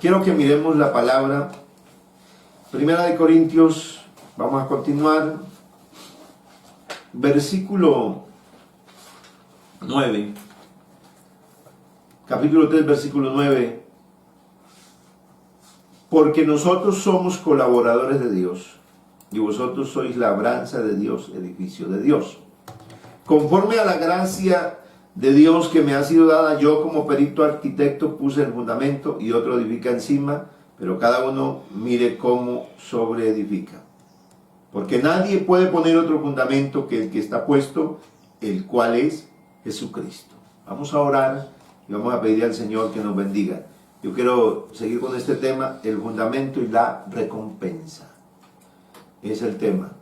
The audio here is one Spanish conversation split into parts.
Quiero que miremos la palabra. Primera de Corintios, vamos a continuar. Versículo 9. Capítulo 3, versículo 9. Porque nosotros somos colaboradores de Dios, y vosotros sois labranza de Dios, edificio de Dios. Conforme a la gracia de Dios que me ha sido dada, yo como perito arquitecto puse el fundamento y otro edifica encima, pero cada uno mire cómo sobreedifica. Porque nadie puede poner otro fundamento que el que está puesto, el cual es Jesucristo. Vamos a orar y vamos a pedir al Señor que nos bendiga. Yo quiero seguir con este tema, el fundamento y la recompensa. Es el tema,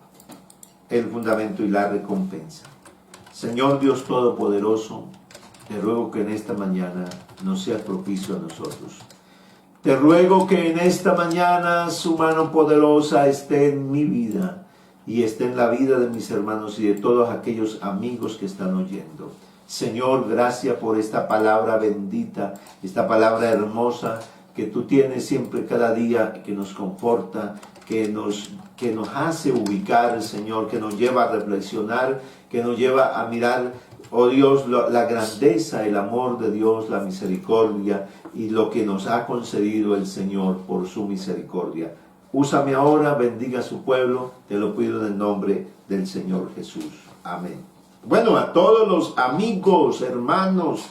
el fundamento y la recompensa. Señor Dios Todopoderoso, te ruego que en esta mañana nos seas propicio a nosotros. Te ruego que en esta mañana su mano poderosa esté en mi vida y esté en la vida de mis hermanos y de todos aquellos amigos que están oyendo. Señor, gracias por esta palabra bendita, esta palabra hermosa que tú tienes siempre cada día, que nos conforta, que nos hace ubicar, Señor, que nos lleva a reflexionar, que nos lleva a mirar, oh Dios, la grandeza, el amor de Dios, la misericordia y lo que nos ha concedido el Señor por su misericordia. Úsame ahora, bendiga a su pueblo, te lo pido en el nombre del Señor Jesús. Amén. Bueno, a todos los amigos, hermanos,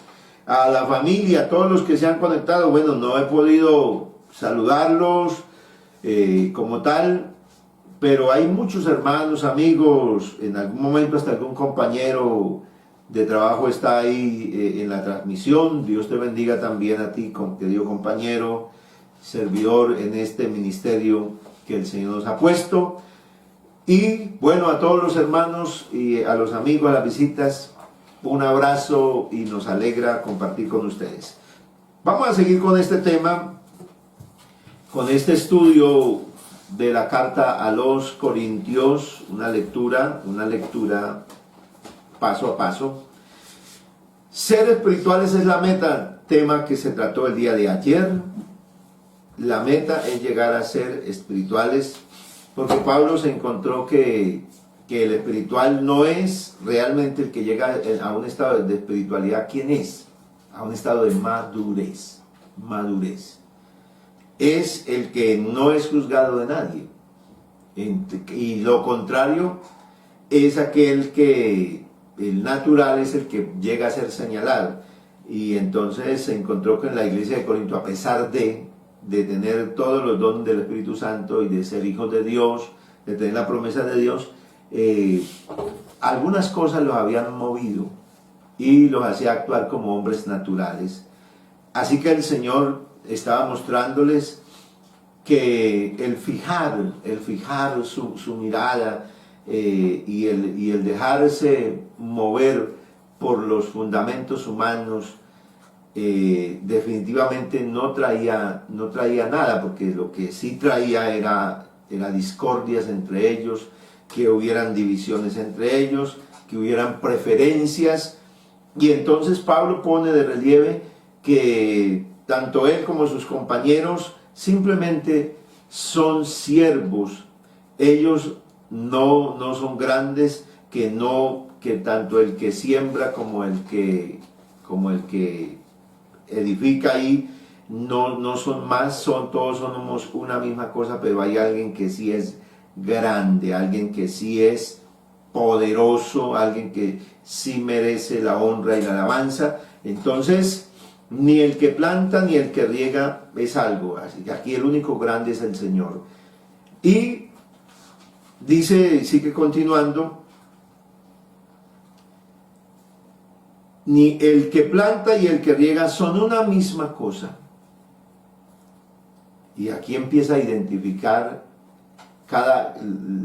a la familia, a todos los que se han conectado, bueno, no he podido saludarlos como tal, pero hay muchos hermanos, amigos, en algún momento hasta algún compañero de trabajo está ahí en la transmisión. Dios te bendiga también a ti, querido compañero, servidor en este ministerio que el Señor nos ha puesto. Y bueno, a todos los hermanos y a los amigos, a las visitas, un abrazo y nos alegra compartir con ustedes. Vamos a seguir con este tema, con este estudio de la carta a los Corintios, una lectura paso a paso. Ser espirituales es la meta, tema que se trató el día de ayer. La meta es llegar a ser espirituales, porque Pablo se encontró que el espiritual no es realmente el que llega a un estado de espiritualidad. ¿Quién es? A un estado de madurez. Es el que no es juzgado de nadie. Y lo contrario es aquel que, el natural es el que llega a ser señalado. Y entonces se encontró que en la iglesia de Corinto, a pesar de tener todos los dones del Espíritu Santo y de ser hijos de Dios, de tener la promesa de Dios, algunas cosas los habían movido y los hacía actuar como hombres naturales. Así que el Señor estaba mostrándoles que el fijar su mirada y el dejarse mover por los fundamentos humanos definitivamente no traía nada, porque lo que sí traía era discordias entre ellos, que hubieran divisiones entre ellos, que hubieran preferencias. Y entonces Pablo pone de relieve que tanto él como sus compañeros simplemente son siervos. Ellos no son grandes, que tanto el que siembra como el que edifica ahí no son más, todos somos una misma cosa, pero hay alguien que sí es grande, alguien que sí es poderoso, alguien que sí merece la honra y la alabanza. Entonces, ni el que planta ni el que riega es algo, así que aquí el único grande es el Señor. Y dice, sigue continuando, ni el que planta y el que riega son una misma cosa. Y aquí empieza a identificar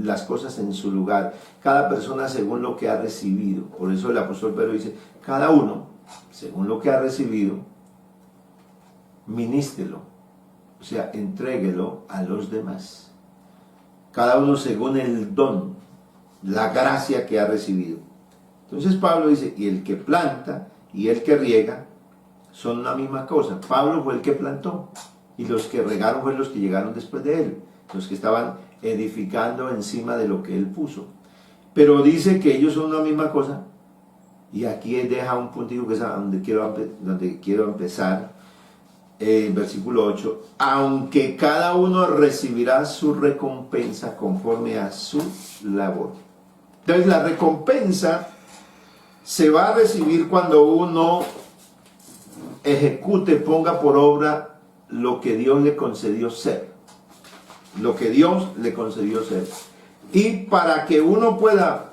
las cosas en su lugar, cada persona según lo que ha recibido. Por eso el apóstol Pedro dice, cada uno según lo que ha recibido, ministrelo, o sea, entréguelo a los demás. Cada uno según el don, la gracia que ha recibido. Entonces Pablo dice, y el que planta y el que riega son la misma cosa. Pablo fue el que plantó, y los que regaron fueron los que llegaron después de él, los que estaban edificando encima de lo que él puso. Pero dice que ellos son una misma cosa, y aquí deja un puntito que es donde quiero empezar, versículo 8, aunque cada uno recibirá su recompensa conforme a su labor. Entonces la recompensa se va a recibir cuando uno ejecute, ponga por obra lo que Dios le concedió ser. Lo que Dios le concedió ser. Y para que uno pueda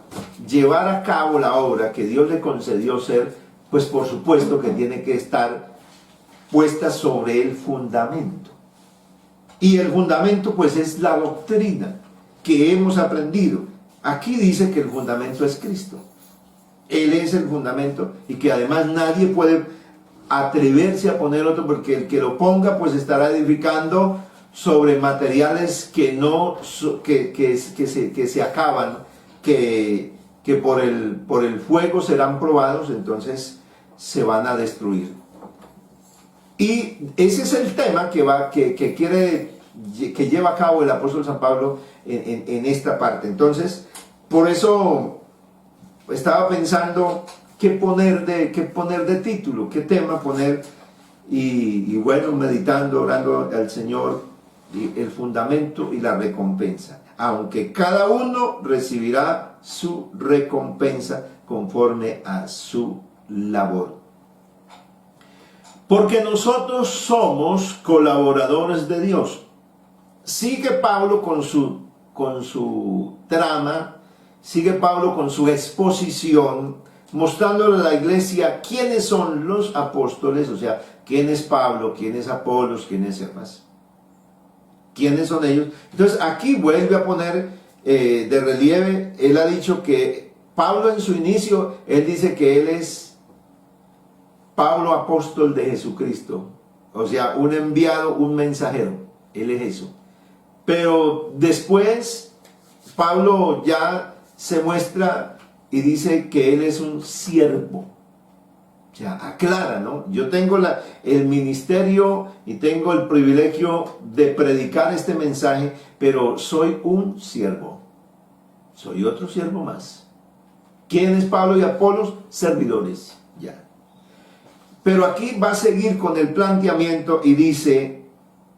llevar a cabo la obra que Dios le concedió ser, pues por supuesto que tiene que estar puesta sobre el fundamento. Y el fundamento pues es la doctrina que hemos aprendido. Aquí dice que el fundamento es Cristo. Él es el fundamento y que además nadie puede atreverse a poner otro, porque el que lo ponga pues estará edificando sobre materiales que se acaban, que por el fuego serán probados, entonces se van a destruir. Y ese es el tema que lleva a cabo el apóstol San Pablo en esta parte. Entonces, por eso estaba pensando qué poner de título, qué tema poner, y bueno, meditando, orando al Señor, y el fundamento y la recompensa. Aunque cada uno recibirá su recompensa conforme a su labor. Porque nosotros somos colaboradores de Dios. Sigue Pablo con su trama, sigue Pablo con su exposición, mostrándole a la iglesia quiénes son los apóstoles, o sea, quién es Pablo, quién es Apolos, quién es Cefas. ¿Quiénes son ellos? Entonces aquí vuelve a poner de relieve, él ha dicho que Pablo en su inicio, él dice que él es Pablo apóstol de Jesucristo, o sea, un enviado, un mensajero, él es eso. Pero después Pablo ya se muestra y dice que él es un siervo. O sea, aclara, ¿no? Yo tengo el ministerio y tengo el privilegio de predicar este mensaje, pero soy un siervo. Soy otro siervo más. ¿Quién es Pablo y Apolos? Servidores, ya. Pero aquí va a seguir con el planteamiento y dice,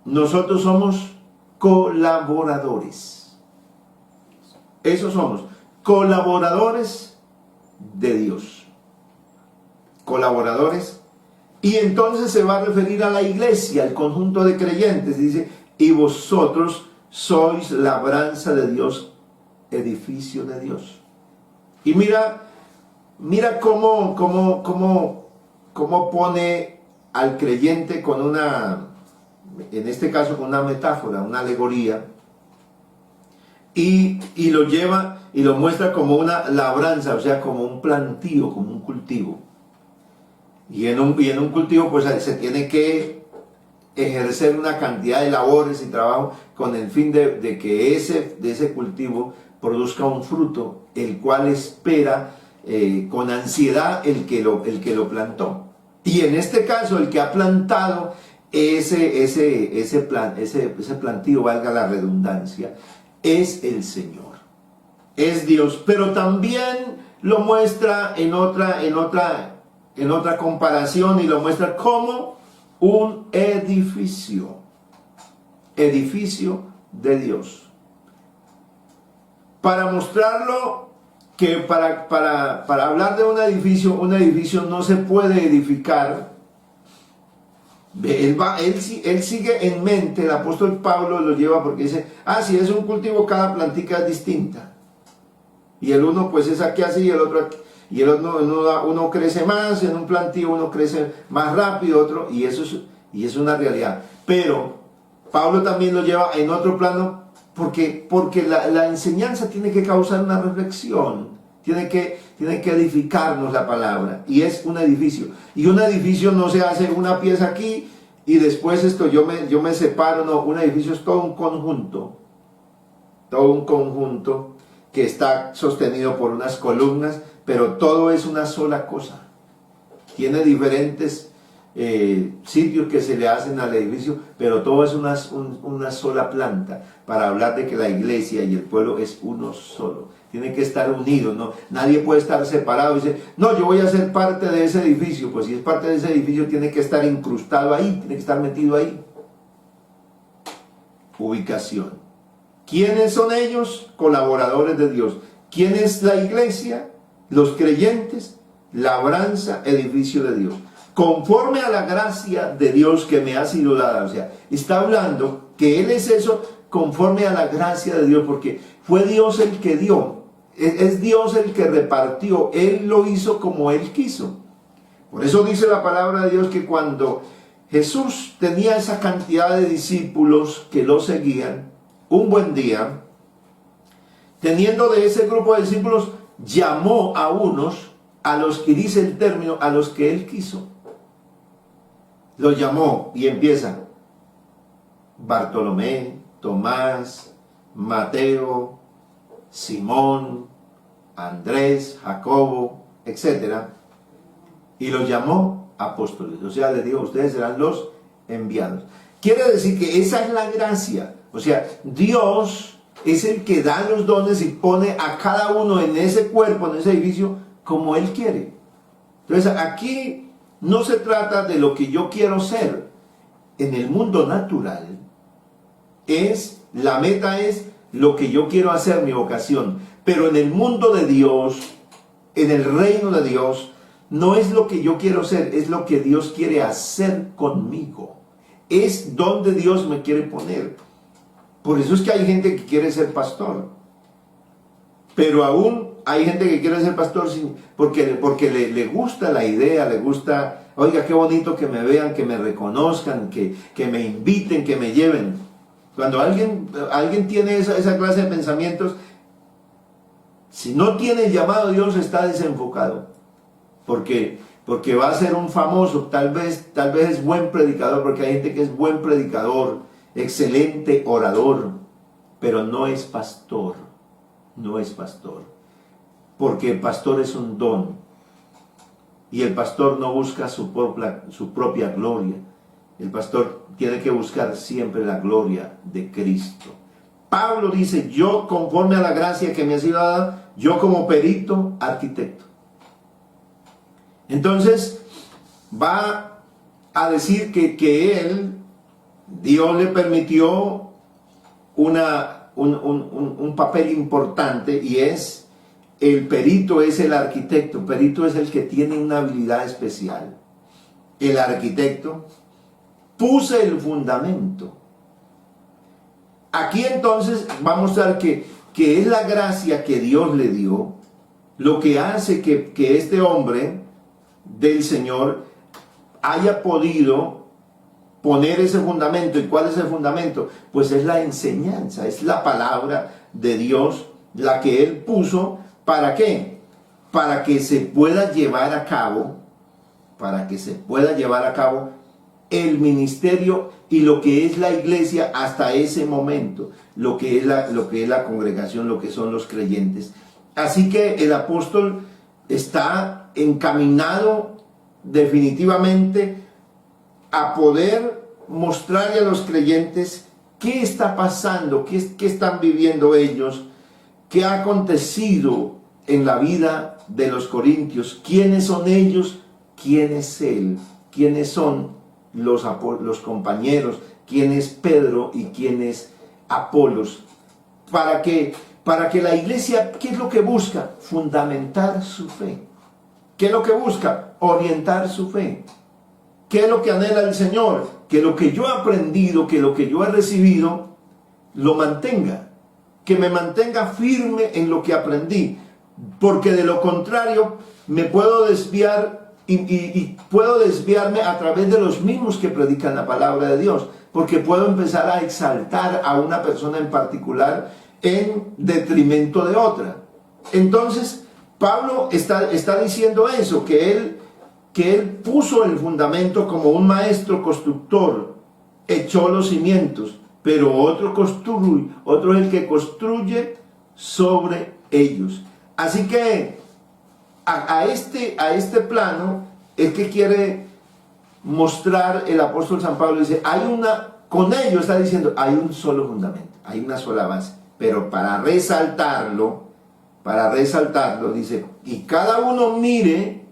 nosotros somos colaboradores. Eso somos, colaboradores de Dios. Colaboradores, y entonces se va a referir a la iglesia, al conjunto de creyentes, dice, y vosotros sois labranza de Dios, edificio de Dios. Y mira cómo pone al creyente con en este caso con una metáfora, una alegoría, y lo lleva y lo muestra como una labranza, o sea, como un plantío, como un cultivo. Y en un cultivo pues se tiene que ejercer una cantidad de labores y trabajo con el fin de que de ese cultivo produzca un fruto, el cual espera con ansiedad el que lo plantó. Y en este caso el que ha plantado ese plantío, valga la redundancia, es el Señor, es Dios. Pero también lo muestra en otra comparación, y lo muestra como un edificio de Dios, para mostrarlo que para hablar de un edificio no se puede edificar. Él sigue en mente, el apóstol Pablo lo lleva porque dice, si es un cultivo, cada plantica es distinta, y el uno pues es aquí así, y el otro aquí. Y uno crece más, en un plantío uno crece más rápido, otro, y eso es una realidad. Pero Pablo también lo lleva en otro plano, porque la enseñanza tiene que causar una reflexión, tiene que edificarnos la palabra, y es un edificio. Y un edificio no se hace una pieza aquí, y después yo me separo, no, un edificio es todo un conjunto que está sostenido por unas columnas, pero todo es una sola cosa. Tiene diferentes sitios que se le hacen al edificio, pero todo es una sola planta, para hablar de que la iglesia y el pueblo es uno solo. Tiene que estar unido, ¿no? Nadie puede estar separado y dice, no, yo voy a ser parte de ese edificio. Pues si es parte de ese edificio, tiene que estar incrustado ahí, tiene que estar metido ahí. Ubicación. ¿Quiénes son ellos? Colaboradores de Dios. ¿Quién es la iglesia? Los creyentes, labranza, edificio de Dios. Conforme a la gracia de Dios que me ha sido dada. O sea, está hablando que Él es eso conforme a la gracia de Dios, porque fue Dios el que dio. Es Dios el que repartió. Él lo hizo como Él quiso. Por eso dice la palabra de Dios que cuando Jesús tenía esa cantidad de discípulos que lo seguían, un buen día, teniendo de ese grupo de discípulos, llamó a unos, a los que dice el término, a los que Él quiso. Los llamó y empieza Bartolomé, Tomás, Mateo, Simón, Andrés, Jacobo, etc. Y los llamó apóstoles. O sea, les dijo, ustedes serán los enviados. Quiere decir que esa es la gracia. O sea, Dios es el que da los dones y pone a cada uno en ese cuerpo, en ese edificio, como Él quiere. Entonces, aquí no se trata de lo que yo quiero ser. En el mundo natural, la meta es lo que yo quiero hacer, mi vocación. Pero en el mundo de Dios, en el reino de Dios, no es lo que yo quiero ser, es lo que Dios quiere hacer conmigo. Es donde Dios me quiere poner. Por eso es que hay gente que quiere ser pastor. Pero aún hay gente que quiere ser pastor porque le gusta la idea, le gusta, oiga, qué bonito que me vean, que me reconozcan, que me inviten, que me lleven. Cuando alguien tiene esa clase de pensamientos, si no tiene el llamado de Dios, está desenfocado. Porque va a ser un famoso, tal vez es buen predicador, porque hay gente que es buen predicador, excelente orador, pero no es pastor. No es pastor. Porque el pastor es un don. Y el pastor no busca su propia gloria. El pastor tiene que buscar siempre la gloria de Cristo. Pablo dice, yo conforme a la gracia que me ha sido dada, yo como perito, arquitecto. Entonces, va a decir que él, Dios le permitió un papel importante, y es, el perito es el arquitecto. El perito es el que tiene una habilidad especial. El arquitecto puso el fundamento. Aquí entonces va a mostrar que es la gracia que Dios le dio lo que hace que este hombre del Señor haya podido poner ese fundamento. ¿Y cuál es el fundamento? Pues es la enseñanza, es la palabra de Dios, la que Él puso. ¿Para qué? Para que se pueda llevar a cabo, el ministerio y lo que es la iglesia hasta ese momento, lo que es la congregación, lo que son los creyentes. Así que el apóstol está encaminado definitivamente a poder mostrarle a los creyentes qué está pasando, qué están viviendo ellos, qué ha acontecido en la vida de los corintios, quiénes son ellos, quién es Él, quiénes son los compañeros, quién es Pedro y quién es Apolos, para que la iglesia, ¿qué es lo que busca? Fundamentar su fe. ¿Qué es lo que busca? Orientar su fe. ¿Qué es lo que anhela el Señor? Que lo que yo he aprendido, que lo que yo he recibido, lo mantenga. Que me mantenga firme en lo que aprendí. Porque de lo contrario, me puedo desviar y puedo desviarme a través de los mismos que predican la palabra de Dios. Porque puedo empezar a exaltar a una persona en particular en detrimento de otra. Entonces, Pablo está diciendo eso, que él puso el fundamento como un maestro constructor, echó los cimientos, pero otro es el que construye sobre ellos. Así que a este plano es que quiere mostrar el apóstol San Pablo, dice, con ello está diciendo, hay un solo fundamento, hay una sola base, pero para resaltarlo, dice, y cada uno mire,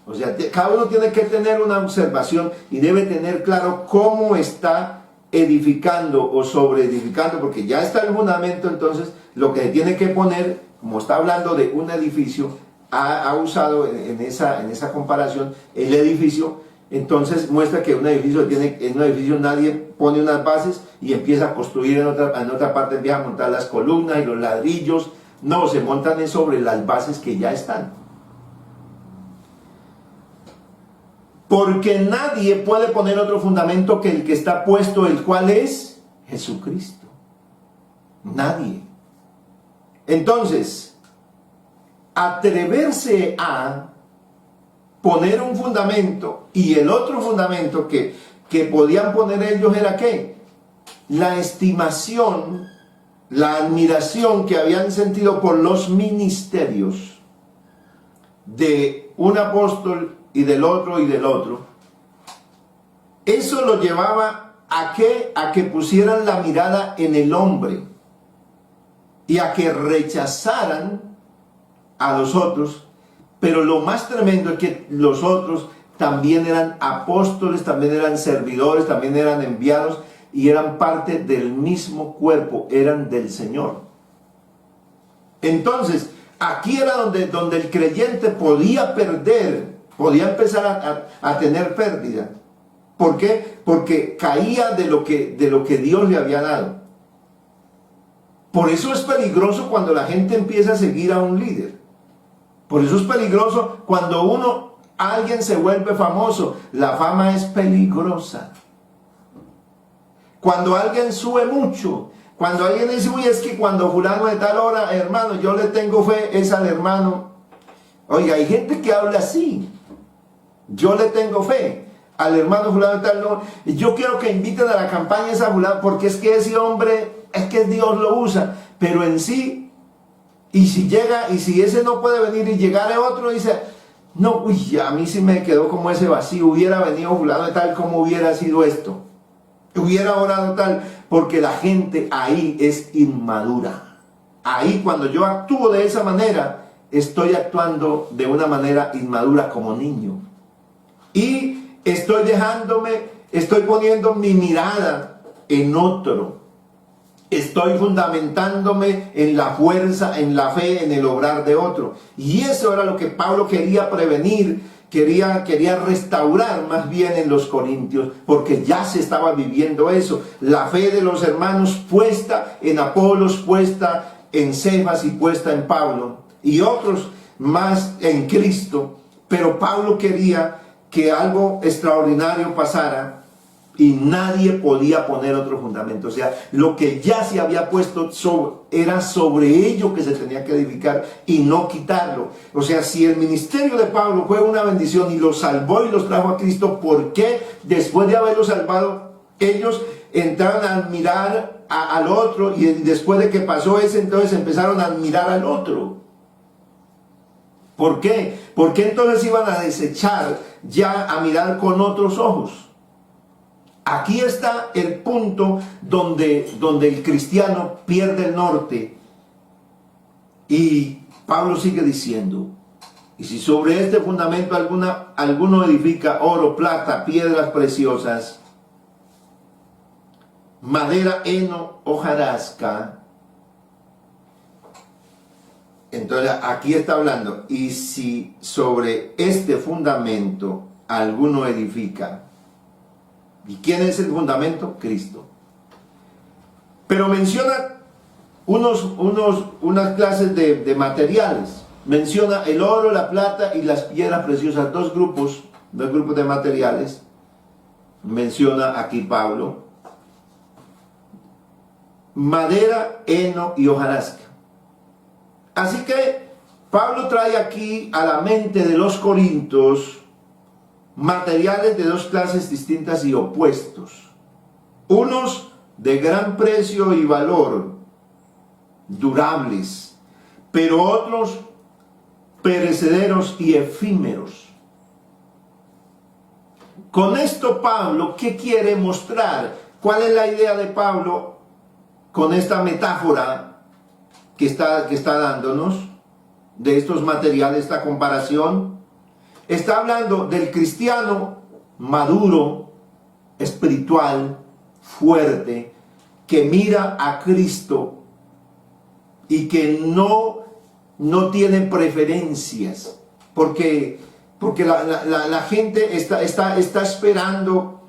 o sea, cada uno tiene que tener una observación y debe tener claro cómo está edificando o sobreedificando, porque ya está el fundamento. Entonces lo que tiene que poner, como está hablando de un edificio, ha usado en esa comparación el edificio. Entonces muestra que en un edificio nadie pone unas bases y empieza a construir en otra parte, empieza a montar las columnas y los ladrillos. No, se montan sobre las bases que ya están. Porque nadie puede poner otro fundamento que el que está puesto, el cual es Jesucristo. Nadie. Entonces, atreverse a poner un fundamento, y el otro fundamento que podían poner ellos era ¿qué? La estimación, la admiración que habían sentido por los ministerios de un apóstol y del otro y del otro. Eso lo llevaba ¿a qué? A que pusieran la mirada en el hombre y a que rechazaran a los otros. Pero lo más tremendo es que los otros también eran apóstoles, también eran servidores, también eran enviados y eran parte del mismo cuerpo, eran del Señor. Entonces, aquí era donde el creyente podía perder, podía empezar a tener pérdida. ¿Por qué? Porque caía de lo que Dios le había dado. Por eso es peligroso cuando la gente empieza a seguir a un líder. Por eso es peligroso cuando alguien se vuelve famoso. La fama es peligrosa. Cuando alguien sube mucho, cuando alguien dice, uy, es que cuando fulano de tal hora, hermano, yo le tengo fe, es al hermano. Oiga, hay gente que habla así. Yo le tengo fe al hermano fulano de tal hora. Y yo quiero que inviten a la campaña esa fulano, porque es que ese hombre, es que Dios lo usa. Pero en sí, y si llega, y si ese no puede venir y llegare otro, dice, no, uy, a mí sí me quedó como ese vacío, hubiera venido fulano de tal, ¿cómo hubiera sido esto? Hubiera orado tal, porque la gente ahí es inmadura. Ahí cuando yo actúo de esa manera, estoy actuando de una manera inmadura como niño. Y estoy poniendo mi mirada en otro. Estoy fundamentándome en la fuerza, en la fe, en el obrar de otro. Y eso era lo que Pablo quería prevenir, quería restaurar más bien en los corintios, porque ya se estaba viviendo eso. La fe de los hermanos puesta en Apolos, puesta en Cefas y puesta en Pablo, y otros más en Cristo. Pero Pablo quería que algo extraordinario pasara, y nadie podía poner otro fundamento. O sea, lo que ya se había puesto era sobre ello que se tenía que edificar y no quitarlo. O sea, si el ministerio de Pablo fue una bendición y los salvó y los trajo a Cristo, ¿por qué después de haberlos salvado ellos entraron a admirar al otro, y después de que pasó ese, entonces empezaron a admirar al otro? ¿Por qué? ¿Por qué entonces iban a desechar ya a mirar con otros ojos? Aquí está el punto donde el cristiano pierde el norte. Y Pablo sigue diciendo, y si sobre este fundamento alguno edifica oro, plata, piedras preciosas, madera, heno, hojarasca. Entonces aquí está hablando, y si sobre este fundamento alguno edifica. ¿Y quién es el fundamento? Cristo. Pero menciona unas clases de materiales. Menciona el oro, la plata y las piedras preciosas. Dos grupos de materiales. Menciona aquí Pablo. Madera, heno y hojarasca. Así que Pablo trae aquí a la mente de los corintios materiales de dos clases distintas y opuestos. Unos de gran precio y valor, durables, pero otros perecederos y efímeros. Con esto Pablo, ¿qué quiere mostrar? ¿Cuál es la idea de Pablo con esta metáfora que está dándonos de estos materiales, esta comparación? Está hablando del cristiano maduro, espiritual, fuerte, que mira a Cristo y que no tiene preferencias, porque la gente está esperando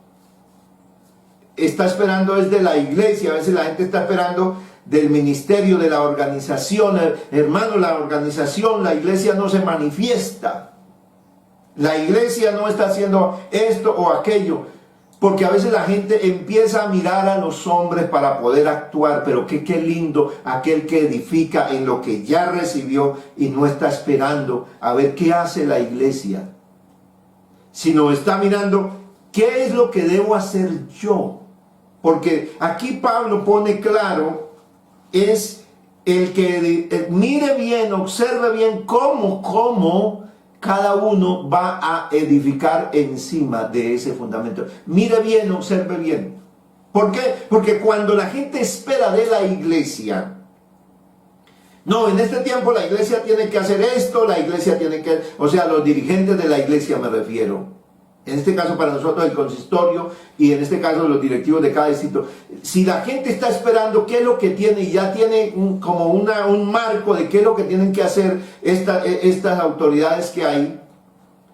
desde la iglesia. A veces la gente está esperando del ministerio, de la organización. Hermano, la organización, la iglesia no se manifiesta. La iglesia no está haciendo esto o aquello, porque a veces la gente empieza a mirar a los hombres para poder actuar, pero qué lindo aquel que edifica en lo que ya recibió y no está esperando a ver qué hace la iglesia, sino está mirando qué es lo que debo hacer yo. Porque aquí Pablo pone claro, es el que mire bien, observe bien cómo cada uno va a edificar encima de ese fundamento. Mire bien, observe bien. ¿Por qué? Porque cuando la gente espera de la iglesia, no, en este tiempo la iglesia tiene que hacer esto, la iglesia tiene que, o sea, los dirigentes de la iglesia me refiero. En este caso para nosotros el consistorio y en este caso los directivos de cada distrito. Si la gente está esperando qué es lo que tiene y ya tiene como un marco de qué es lo que tienen que hacer estas autoridades que hay,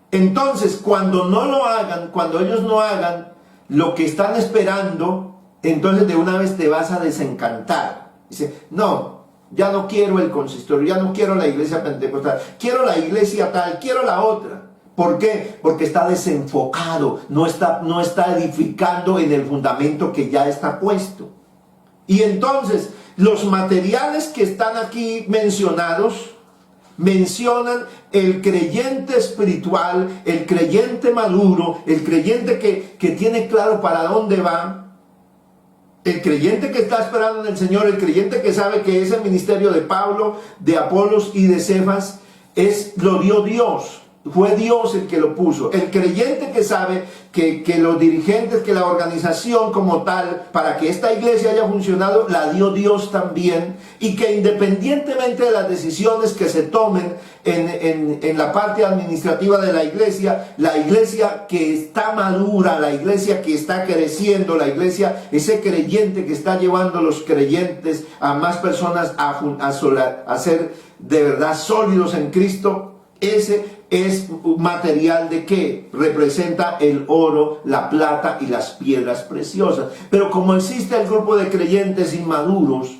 entonces cuando no lo hagan, cuando ellos no hagan lo que están esperando, entonces de una vez te vas a desencantar. Dice, no, ya no quiero el consistorio, ya no quiero la iglesia pentecostal, quiero la iglesia tal, quiero la otra. ¿Por qué? Porque está desenfocado, no está edificando en el fundamento que ya está puesto. Y entonces, los materiales que están aquí mencionados, mencionan el creyente espiritual, el creyente maduro, el creyente que tiene claro para dónde va, el creyente que está esperando en el Señor, el creyente que sabe que ese ministerio de Pablo, de Apolos y de Cefas, lo dio Dios. Fue Dios el que lo puso. El creyente que sabe que los dirigentes, que la organización como tal, para que esta iglesia haya funcionado, la dio Dios también. Y que independientemente de las decisiones que se tomen en la parte administrativa de la iglesia que está madura, la iglesia que está creciendo, la iglesia, ese creyente que está llevando a los creyentes, a más personas a ser de verdad sólidos en Cristo, ese es un material de que representa el oro, la plata y las piedras preciosas. Pero como existe el grupo de creyentes inmaduros,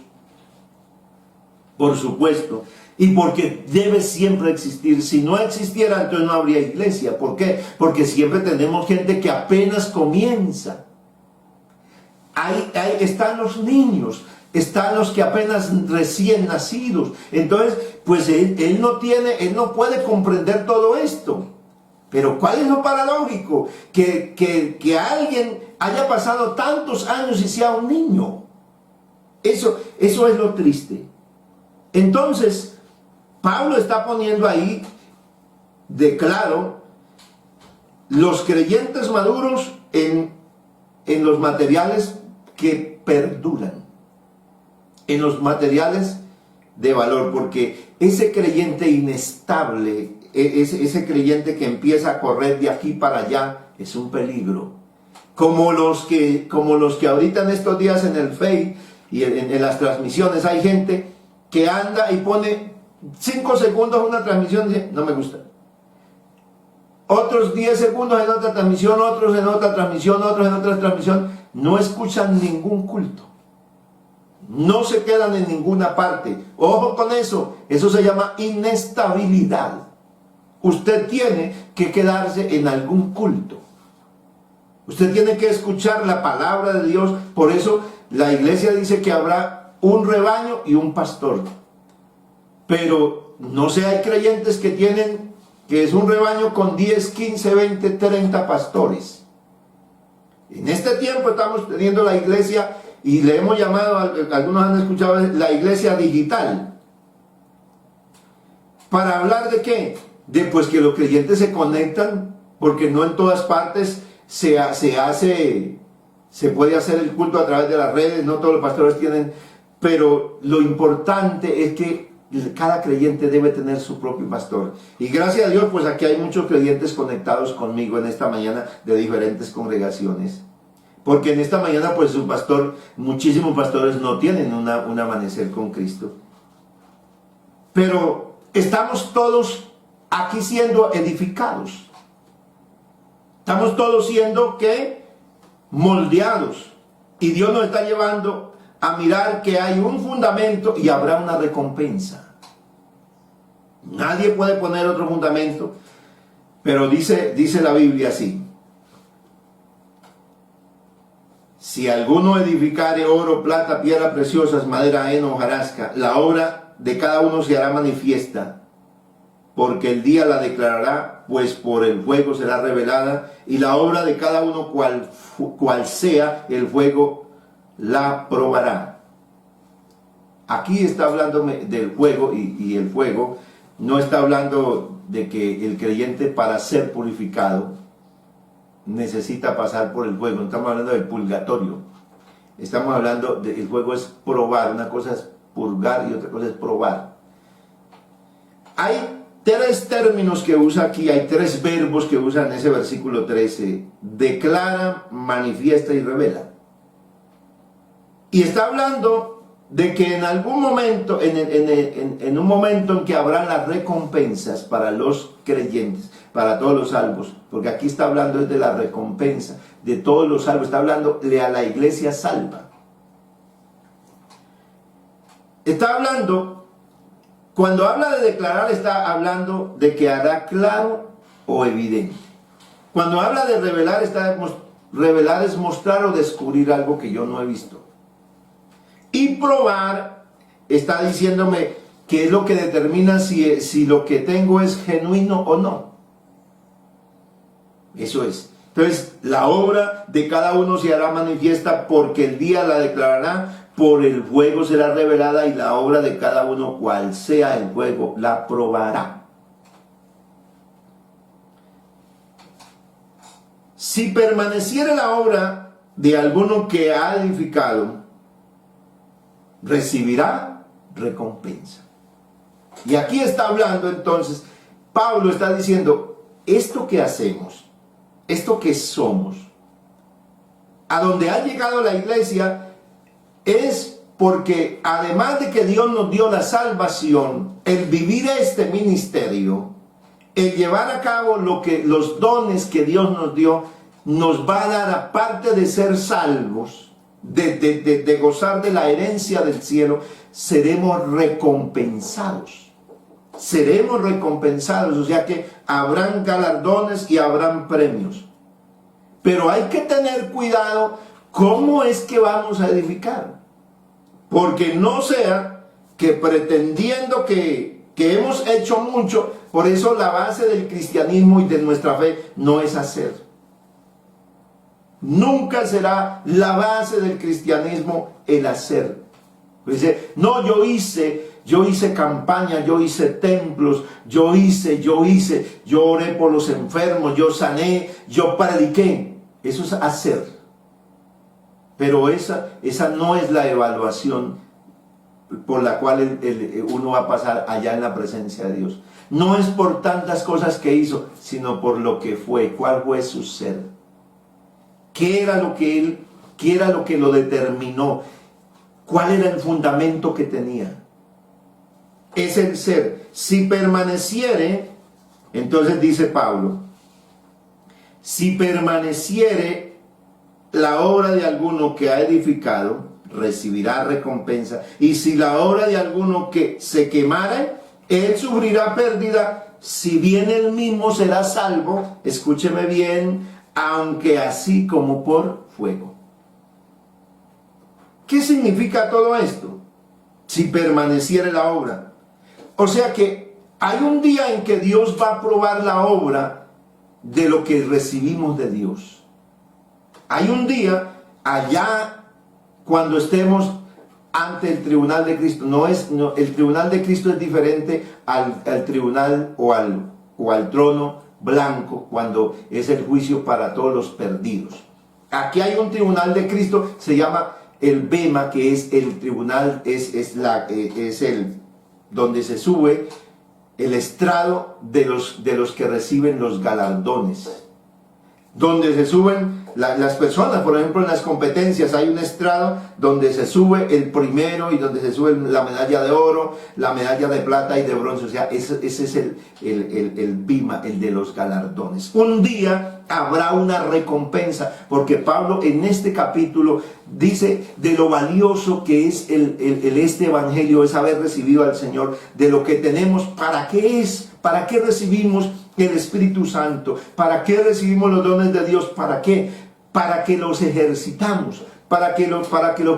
por supuesto, y porque debe siempre existir, si no existiera entonces no habría iglesia. ¿Por qué? Porque siempre tenemos gente que apenas comienza. Ahí están los niños, están los que apenas recién nacidos. Entonces, pues él no puede comprender todo esto. Pero ¿cuál es lo paradójico? Que alguien haya pasado tantos años y sea un niño. Eso es lo triste. Entonces, Pablo está poniendo ahí de claro los creyentes maduros en los materiales que perduran, en los materiales de valor, porque ese creyente inestable, ese creyente que empieza a correr de aquí para allá, es un peligro. Como los que ahorita en estos días en el Face y en las transmisiones hay gente que anda y pone 5 segundos en una transmisión y dice, no me gusta. Otros 10 segundos en otra transmisión, otros en otra transmisión, otros en otra transmisión. No escuchan ningún culto. No se quedan en ninguna parte. Ojo con eso. Eso se llama inestabilidad. Usted tiene que quedarse en algún culto. Usted tiene que escuchar la palabra de Dios. Por eso la iglesia dice que habrá un rebaño y un pastor. Pero no sé, hay creyentes que es un rebaño con 10, 15, 20, 30 pastores. En este tiempo estamos teniendo la iglesia, y le hemos llamado, algunos han escuchado, la iglesia digital. ¿Para hablar de qué? De pues que los creyentes se conectan, porque no en todas partes se puede hacer el culto a través de las redes, no todos los pastores tienen, pero lo importante es que cada creyente debe tener su propio pastor. Y gracias a Dios, pues aquí hay muchos creyentes conectados conmigo en esta mañana de diferentes congregaciones. Porque en esta mañana, pues su pastor, muchísimos pastores no tienen un amanecer con Cristo. Pero estamos todos aquí siendo edificados. Estamos todos siendo, ¿qué? Moldeados. Y Dios nos está llevando a mirar que hay un fundamento y habrá una recompensa. Nadie puede poner otro fundamento, pero dice la Biblia así: si alguno edificare oro, plata, piedras preciosas, madera, heno, hojarasca, la obra de cada uno se hará manifiesta, porque el día la declarará, pues por el fuego será revelada, y la obra de cada uno cual sea, el fuego la probará. Aquí está hablando del fuego, y el fuego no está hablando de que el creyente, para ser purificado, necesita pasar por el fuego. No estamos hablando del purgatorio. Estamos hablando del fuego es probar. Una cosa es purgar y otra cosa es probar. Hay tres términos que usa aquí, hay tres verbos que usa en ese versículo 13: declara, manifiesta y revela. Y está hablando de que en algún momento, en un momento en que habrá las recompensas para los creyentes, para todos los salvos, porque aquí está hablando de la recompensa de todos los salvos, está hablándole a la iglesia salva. Está hablando, cuando habla de declarar, está hablando de que hará claro o evidente. Cuando habla de revelar, revelar es mostrar o descubrir algo que yo no he visto. Y probar está diciéndome qué es lo que determina si lo que tengo es genuino o no. Eso es. Entonces, la obra de cada uno se hará manifiesta, porque el día la declarará, por el fuego será revelada, y la obra de cada uno, cual sea el fuego, la probará. Si permaneciere la obra de alguno que ha edificado, recibirá recompensa. Y aquí está hablando entonces, Pablo está diciendo, esto que hacemos, esto que somos, a donde ha llegado la iglesia, es porque además de que Dios nos dio la salvación, el vivir este ministerio, el llevar a cabo los dones que Dios nos dio, nos va a dar, aparte de ser salvos, de gozar de la herencia del cielo, seremos recompensados. Seremos recompensados, o sea que habrán galardones y habrán premios. Pero hay que tener cuidado cómo es que vamos a edificar. Porque no sea que pretendiendo que hemos hecho mucho, por eso la base del cristianismo y de nuestra fe no es hacer. Nunca será la base del cristianismo el hacer. Dice, no, yo hice campaña, yo hice templos, yo oré por los enfermos, yo sané, yo prediqué. Eso es hacer. Pero esa no es la evaluación por la cual uno va a pasar allá en la presencia de Dios. No es por tantas cosas que hizo, sino por lo que fue. ¿Cuál fue su ser? ¿Qué era lo que lo determinó? ¿Cuál era el fundamento que tenía? Es el ser. Si permaneciere, entonces dice Pablo, si permaneciere la obra de alguno que ha edificado, recibirá recompensa. Y si la obra de alguno que se quemare, él sufrirá pérdida, si bien él mismo será salvo, escúcheme bien, aunque así como por fuego. ¿Qué significa todo esto? Si permaneciere la obra. O sea que hay un día en que Dios va a probar la obra de lo que recibimos de Dios. Hay un día allá cuando estemos ante el tribunal de Cristo. El tribunal de Cristo es diferente al tribunal o al trono blanco cuando es el juicio para todos los perdidos. Aquí hay un tribunal de Cristo, se llama el Bema, que es el tribunal, es el donde se sube el estrado de los que reciben los galardones, donde se suben las personas. Por ejemplo, en las competencias hay un estrado donde se sube el primero y donde se sube la medalla de oro, la medalla de plata y de bronce. O sea, ese es el Bima, el de los galardones. Un día habrá una recompensa, porque Pablo en este capítulo dice de lo valioso que es este evangelio, es haber recibido al Señor, de lo que tenemos, ¿para qué es? ¿Para qué recibimos el Espíritu Santo? ¿Para qué recibimos los dones de Dios? ¿Para qué? Para que los ejercitamos, para que los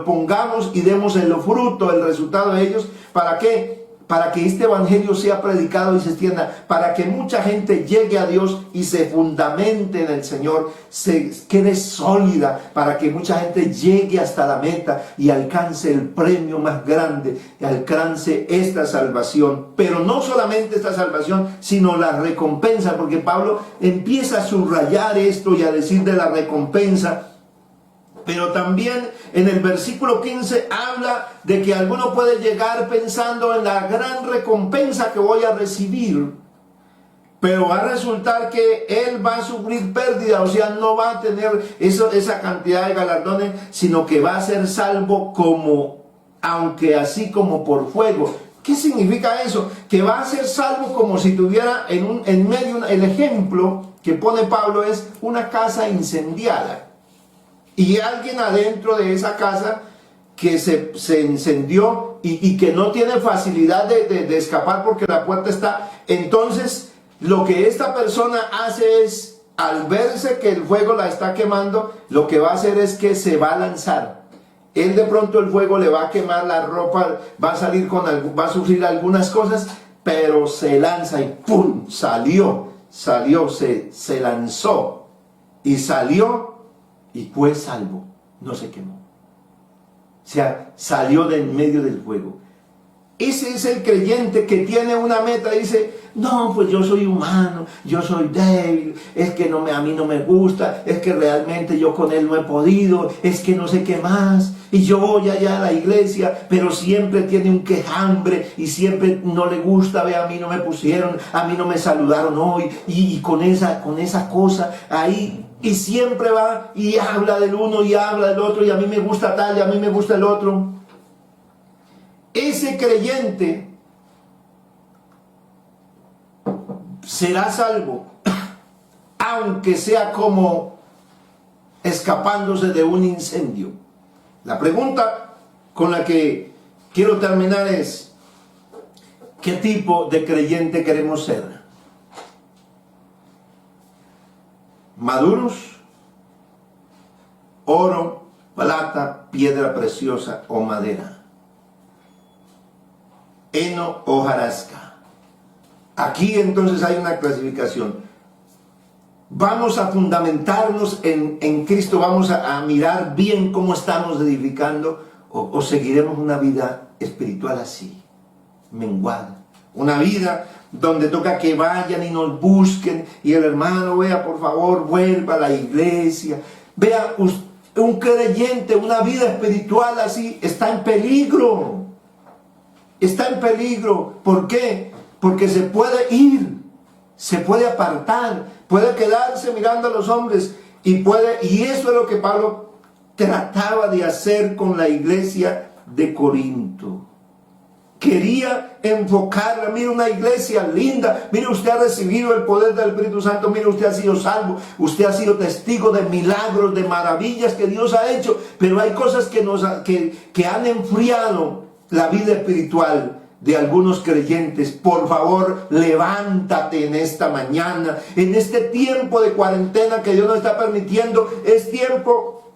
pongamos y demos el fruto, el resultado de ellos. ¿Para qué? Para que este evangelio sea predicado y se extienda, para que mucha gente llegue a Dios y se fundamente en el Señor, se quede sólida, para que mucha gente llegue hasta la meta y alcance el premio más grande, y alcance esta salvación. Pero no solamente esta salvación, sino la recompensa, porque Pablo empieza a subrayar esto y a decir de la recompensa. Pero también en el versículo 15 habla de que alguno puede llegar pensando en la gran recompensa que voy a recibir, pero va a resultar que él va a sufrir pérdida, o sea, no va a tener esa cantidad de galardones, sino que va a ser salvo aunque así como por fuego. ¿Qué significa eso? Que va a ser salvo como si tuviera en medio, el ejemplo que pone Pablo es una casa incendiada. Y alguien adentro de esa casa que se incendió y que no tiene facilidad de escapar porque la puerta está. Entonces, lo que esta persona hace es, al verse que el fuego la está quemando, lo que va a hacer es que se va a lanzar. Él de pronto el fuego le va a quemar la ropa, va a salir va a sufrir algunas cosas, pero se lanza y ¡pum! Salió, se lanzó y salió. Y fue salvo, no se quemó. O sea, salió de en medio del fuego. Ese es el creyente que tiene una meta, dice, no, pues yo soy humano, yo soy débil, es que a mí no me gusta, es que realmente yo con él no he podido, es que no sé qué más, y yo voy allá a la iglesia, pero siempre tiene un quejambre, y siempre no le gusta, a mí no me pusieron, a mí no me saludaron hoy, y con esa cosa ahí. Y siempre va y habla del uno y habla del otro, y a mí me gusta tal y a mí me gusta el otro. Ese creyente será salvo, aunque sea como escapándose de un incendio. La pregunta con la que quiero terminar es, ¿qué tipo de creyente queremos ser? ¿Maduros? ¿Oro, plata, piedra preciosa o madera? ¿Heno o hojarasca? Aquí entonces hay una clasificación. Vamos a fundamentarnos en Cristo, vamos a mirar bien cómo estamos edificando, o seguiremos una vida espiritual así, menguada. Una vida donde toca que vayan y nos busquen, y el hermano, vea, por favor, vuelva a la iglesia. Vea, un creyente, una vida espiritual así, está en peligro. Está en peligro. ¿Por qué? Porque se puede ir, se puede apartar, puede quedarse mirando a los hombres, y eso es lo que Pablo trataba de hacer con la iglesia de Corinto. Quería enfocarla. Mire, una iglesia linda, mire, usted ha recibido el poder del Espíritu Santo, mire, usted ha sido salvo, usted ha sido testigo de milagros, de maravillas que Dios ha hecho, pero hay cosas que han enfriado la vida espiritual de algunos creyentes. Por favor, levántate en esta mañana, en este tiempo de cuarentena que Dios nos está permitiendo. Es tiempo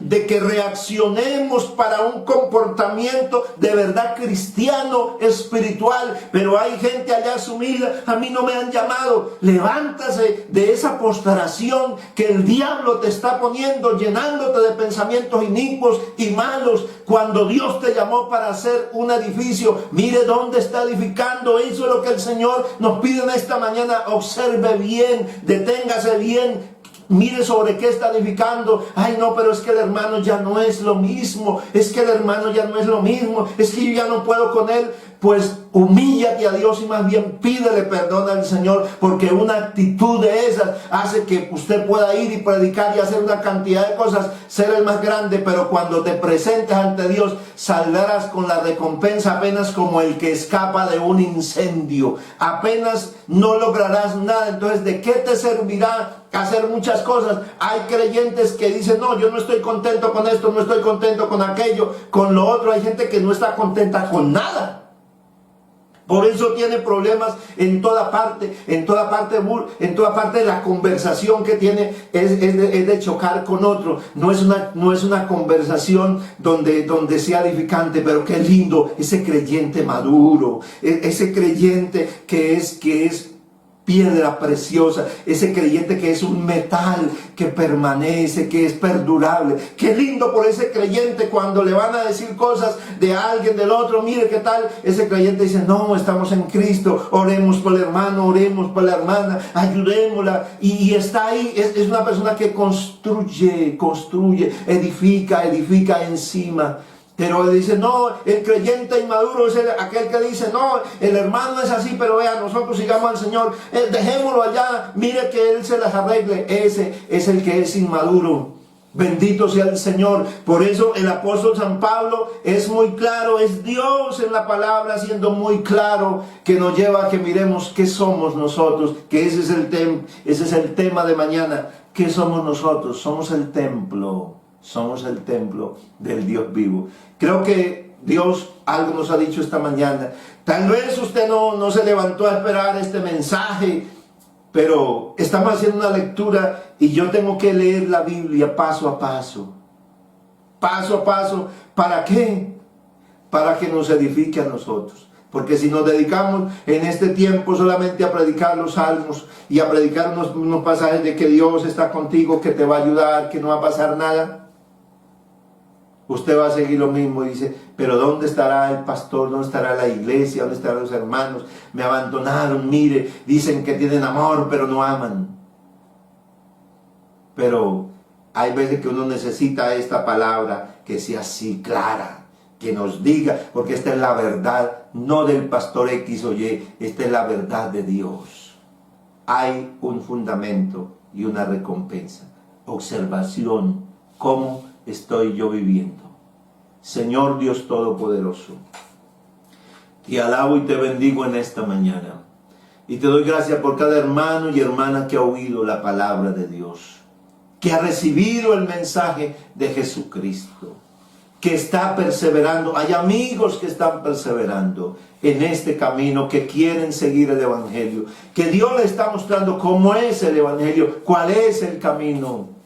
de que reaccionemos para un comportamiento de verdad cristiano, espiritual. Pero hay gente allá sumida, a mí no me han llamado. Levántase de esa postración que el diablo te está poniendo, llenándote de pensamientos inicuos y malos, cuando Dios te llamó para hacer un edificio. Mire dónde está edificando. Eso es lo que el Señor nos pide en esta mañana. Observe bien, deténgase bien. Mire sobre qué está edificando. Ay, no, pero es que el hermano ya no es lo mismo. Es que el hermano ya no es lo mismo. Es que yo ya no puedo con él. Pues humíllate a Dios y más bien pídele perdón al Señor, porque una actitud de esas hace que usted pueda ir y predicar y hacer una cantidad de cosas, ser el más grande, pero cuando te presentes ante Dios saldrás con la recompensa apenas como el que escapa de un incendio. Apenas no lograrás nada. Entonces, ¿de qué te servirá hacer muchas cosas? Hay creyentes que dicen, no, yo no estoy contento con esto, no estoy contento con aquello, con lo otro. Hay gente que no está contenta con nada. Por eso tiene problemas en toda parte, en toda parte de la conversación que tiene es de chocar con otro. No es una conversación donde sea edificante, pero qué lindo ese creyente maduro, ese creyente que es piedra preciosa, ese creyente que es un metal que permanece, que es perdurable. Qué lindo por ese creyente cuando le van a decir cosas de alguien, del otro. Mire qué tal, ese creyente dice, no, estamos en Cristo, oremos por el hermano, oremos por la hermana, ayudémosla, y está ahí. Es una persona que construye, edifica encima. Pero él dice, no, el creyente inmaduro es aquel que dice, no, el hermano es así, pero vea, nosotros sigamos al Señor, dejémoslo allá, mire que Él se las arregle. Ese es el que es inmaduro. Bendito sea el Señor. Por eso el apóstol San Pablo es muy claro, es Dios en la palabra siendo muy claro, que nos lleva a que miremos qué somos nosotros, que ese es el tema de mañana. ¿Qué somos nosotros? Somos el templo. Somos el templo del Dios vivo. Creo que Dios algo nos ha dicho esta mañana. Tal vez usted no se levantó a esperar este mensaje, pero estamos haciendo una lectura y yo tengo que leer la Biblia paso a paso. Paso a paso. ¿Para qué? Para que nos edifique a nosotros. Porque si nos dedicamos en este tiempo solamente a predicar los salmos y a predicar unos pasajes de que Dios está contigo, que te va a ayudar, que no va a pasar nada, usted va a seguir lo mismo y dice, pero ¿dónde estará el pastor? ¿Dónde estará la iglesia? ¿Dónde estarán los hermanos? Me abandonaron, mire, dicen que tienen amor, pero no aman. Pero hay veces que uno necesita esta palabra que sea así clara, que nos diga, porque esta es la verdad, no del pastor X o Y, esta es la verdad de Dios. Hay un fundamento y una recompensa. Observación, ¿cómo estoy yo viviendo? Señor Dios Todopoderoso, te alabo y te bendigo en esta mañana. Y te doy gracias por cada hermano y hermana que ha oído la palabra de Dios, que ha recibido el mensaje de Jesucristo, que está perseverando. Hay amigos que están perseverando en este camino, que quieren seguir el Evangelio, que Dios le está mostrando cómo es el Evangelio, cuál es el camino.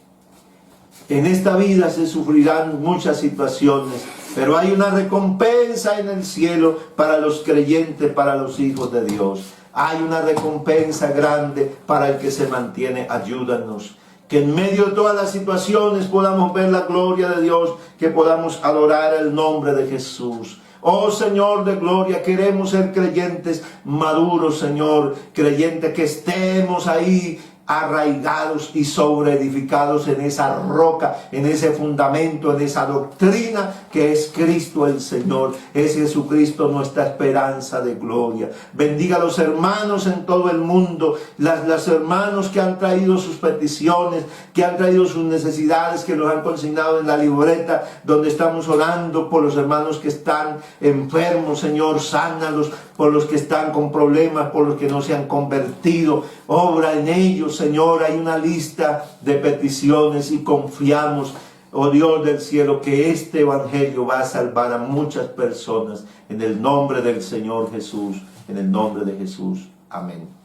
En esta vida se sufrirán muchas situaciones, pero hay una recompensa en el cielo para los creyentes, para los hijos de Dios. Hay una recompensa grande para el que se mantiene. Ayúdanos, que en medio de todas las situaciones podamos ver la gloria de Dios, que podamos adorar el nombre de Jesús. Oh Señor de gloria, queremos ser creyentes maduros, Señor, creyentes que estemos ahí arraigados y sobreedificados en esa roca, en ese fundamento, en esa doctrina que es Cristo el Señor. Es Jesucristo nuestra esperanza de gloria. Bendiga a los hermanos en todo el mundo, las hermanos que han traído sus peticiones, que han traído sus necesidades, que los han consignado en la libreta donde estamos orando por los hermanos que están enfermos. Señor, sánalos. Por los que están con problemas, por los que no se han convertido, obra en ellos, Señor. Hay una lista de peticiones y confiamos, oh Dios del cielo, que este Evangelio va a salvar a muchas personas. En el nombre del Señor Jesús, en el nombre de Jesús. Amén.